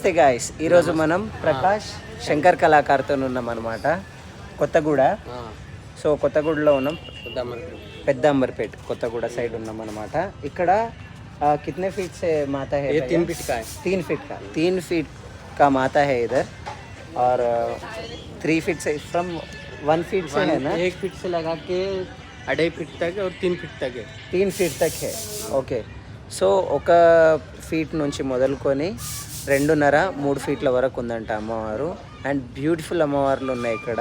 నమస్తే గాయస్, ఈరోజు మనం ప్రకాష్ శంకర్ కళాకారుతో ఉన్నాం అనమాట. కొత్తగూడ. సో కొత్తగూడలో ఉన్నాం, పెద్ద అంబర్పేట్ కొత్తగూడ సైడ్ ఉన్నాం అనమాట. ఇక్కడ कितने फीट से माता है? 3 फीट का है. 3 फीट का माता है इधर. और 3 फीट से फ्रॉम 1 फीट से है ना? 1 फीट से लगा के 2.5 फीट तक और 3 फीट तक है. 3 फीट तक है. ఓకే. సో 1 ఫీట్ నుంచి మొదలుకొని 2.5-3 ఫీట్ల వరకు ఉందంట అమ్మవారు. అండ్ బ్యూటిఫుల్ అమ్మవార్లు ఉన్నాయి ఇక్కడ,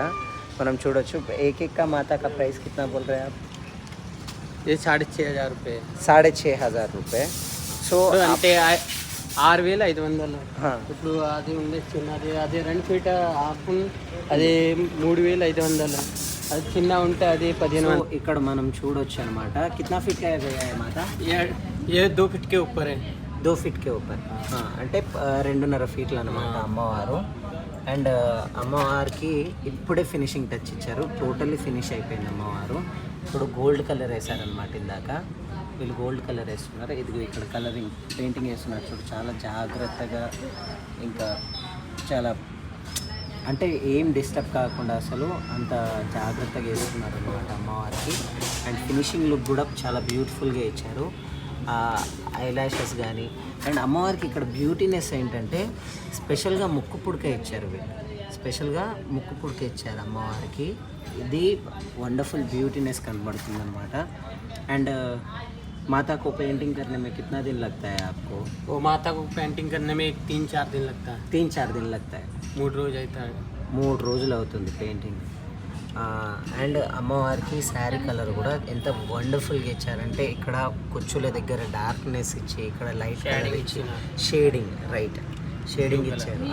మనం చూడొచ్చు. ఏక మాతా కా ప్రైస్ కిतना बोल रहे हैं आप? ये 6,500 रुपये. 6,500 रुपये. సో అంటే 6,500. ఇప్పుడు అది ఉండే చిన్నది, అది 2 ఫీట్ ఆపు, అది 3,500. అది చిన్న ఉంటే అది 1500. ఇక్కడ మనం చూడొచ్చు అనమాట. కిतना ఫీట్ का है माता? ये 2 फीट के ऊपर है. 2 फीट के ऊपर. అంటే 2.5 ఫీట్లు అనమాట అమ్మవారు. అండ్ అమ్మవారికి ఇప్పుడే ఫినిషింగ్ టచ్ ఇచ్చారు, టోటల్లీ ఫినిష్ అయిపోయింది అమ్మవారు. ఇప్పుడు గోల్డ్ కలర్ వేసారనమాట. ఇందాక వీళ్ళు గోల్డ్ కలర్ వేస్తున్నారు. ఇదిగో ఇక్కడ కలరింగ్ పెయింటింగ్ వేస్తున్నారు చూడు, చాలా జాగ్రత్తగా, ఇంకా చాలా అంటే ఏం డిస్టర్బ్ కాకుండా అసలు అంత జాగ్రత్తగా వేస్తున్నారు అనమాట అమ్మవారికి. అండ్ ఫినిషింగ్ లుక్ కూడా చాలా బ్యూటిఫుల్గా ఇచ్చారు. ఐలాషెస్ కానీ. అండ్ అమ్మవారికి ఇక్కడ బ్యూటీనెస్ ఏంటంటే స్పెషల్గా ముక్కు పుడక ఇచ్చారు. వీళ్ళు స్పెషల్గా ముక్కు పుడక ఇచ్చారు అమ్మవారికి. ఇది వండర్ఫుల్ బ్యూటీనెస్ కనబడుతుంది అనమాట. అండ్ माता को पेंटिंग करने में कितना दिन लगता है आपको? वो माता को पेंटिंग करने में 3-4 दिन लगता है. 3-4 दिन लगता है. 3 రోజు అవుతాయి. 3 రోజులు అవుతుంది పెయింటింగ్. అండ్ అమ్మవారికి శారీ కలర్ కూడా ఎంత వండర్ఫుల్గా ఇచ్చారంటే, ఇక్కడ కుచ్చుల దగ్గర డార్క్నెస్ ఇచ్చి, ఇక్కడ లైట్ కలర్ ఇచ్చి, షేడింగ్ రైట్ షేడింగ్ ఇచ్చారు.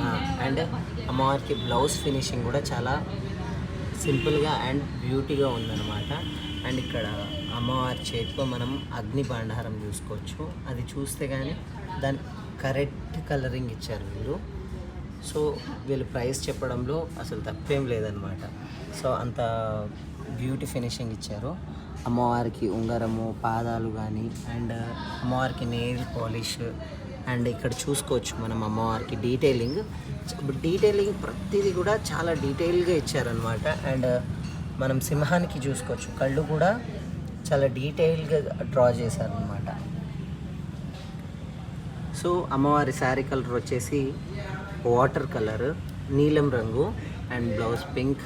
అండ్ అమ్మవారికి బ్లౌజ్ ఫినిషింగ్ కూడా చాలా సింపుల్గా అండ్ బ్యూటీగా ఉందన్నమాట. అండ్ ఇక్కడ అమ్మవారి చేతిలో మనం అగ్ని భాండారం చూసుకోవచ్చు. అది చూస్తే కానీ దాని కరెక్ట్ కలరింగ్ ఇచ్చారు వీళ్ళు. సో వీళ్ళు ప్రైస్ చెప్పడంలో అసలు తప్పేం లేదనమాట. సో అంత బ్యూటీ ఫినిషింగ్ ఇచ్చారు. అమ్మవారికి ఉంగరము, పాదాలు కానీ, అండ్ అమ్మవారికి నెయిల్ పాలిష్. అండ్ ఇక్కడ చూసుకోవచ్చు మనం అమ్మవారికి డీటెయిలింగ్ ప్రతిదీ కూడా చాలా డీటెయిల్గా ఇచ్చారనమాట. అండ్ మనం సింహానికి చూసుకోవచ్చు, కళ్ళు కూడా చాలా డీటెయిల్గా డ్రా చేశారనమాట. సో అమ్మవారి శారీ కలర్ వచ్చేసి వాటర్ కలర్, నీలం రంగు, అండ్ బ్లౌజ్ పింక్.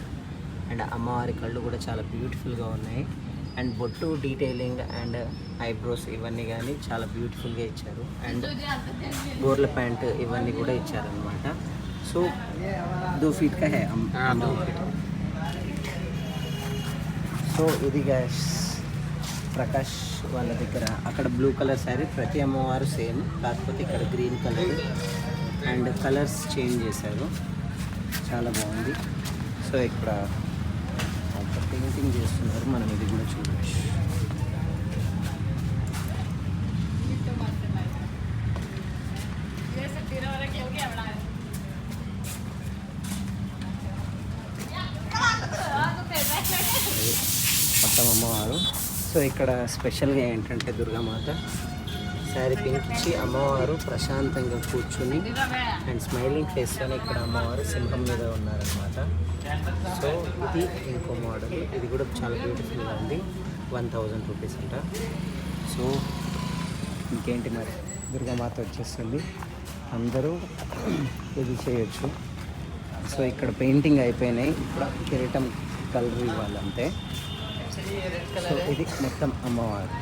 అండ్ అమ్మవారి కళ్ళు కూడా చాలా బ్యూటిఫుల్గా ఉన్నాయి. అండ్ బొట్టు డీటెయిలింగ్ అండ్ ఐబ్రోస్ ఇవన్నీ కానీ చాలా బ్యూటిఫుల్గా ఇచ్చారు. అండ్ గోర్ల ప్యాంట్ ఇవన్నీ కూడా ఇచ్చారనమాట. సో 2 ఫీట్ కా హై సో ఇది గైస్ ప్రకాష్ వాళ్ళ దగ్గర. అక్కడ బ్లూ కలర్ శారీ, ప్రతి అమ్మవారు సేమ్, కాకపోతే ఇక్కడ green colour and colours change చేశారు, చాలా బాగుంది. సో ఇక్కడ పెయింటింగ్ చేస్తున్నారు, మనం ఇది కూడా చూడవచ్చు. మొత్తం అమ్మవారు. సో ఇక్కడ స్పెషల్గా ఏంటంటే దుర్గామాత శారీ పింక్ ఇచ్చి అమ్మవారు ప్రశాంతంగా కూర్చుని అండ్ స్మైలింగ్ ఫేస్తోనే ఇక్కడ అమ్మవారు సింహం మీద ఉన్నారనమాట. సో ఇది ఇంకో మోడల్, ఇది కూడా చాలా బ్యూటిఫుల్గా ఉంది. 1,000 రూపీస్ అంట. సో ఇంకేంటి మరి, దుర్గామాత వచ్చేస్తుంది, అందరూ ఇది చేయొచ్చు. సో ఇక్కడ పెయింటింగ్ అయిపోయినాయి, ఇప్పుడు కిరీటం కలర్ ఇవ్వాలంటే. సో ఇది మొత్తం అమ్మవారు.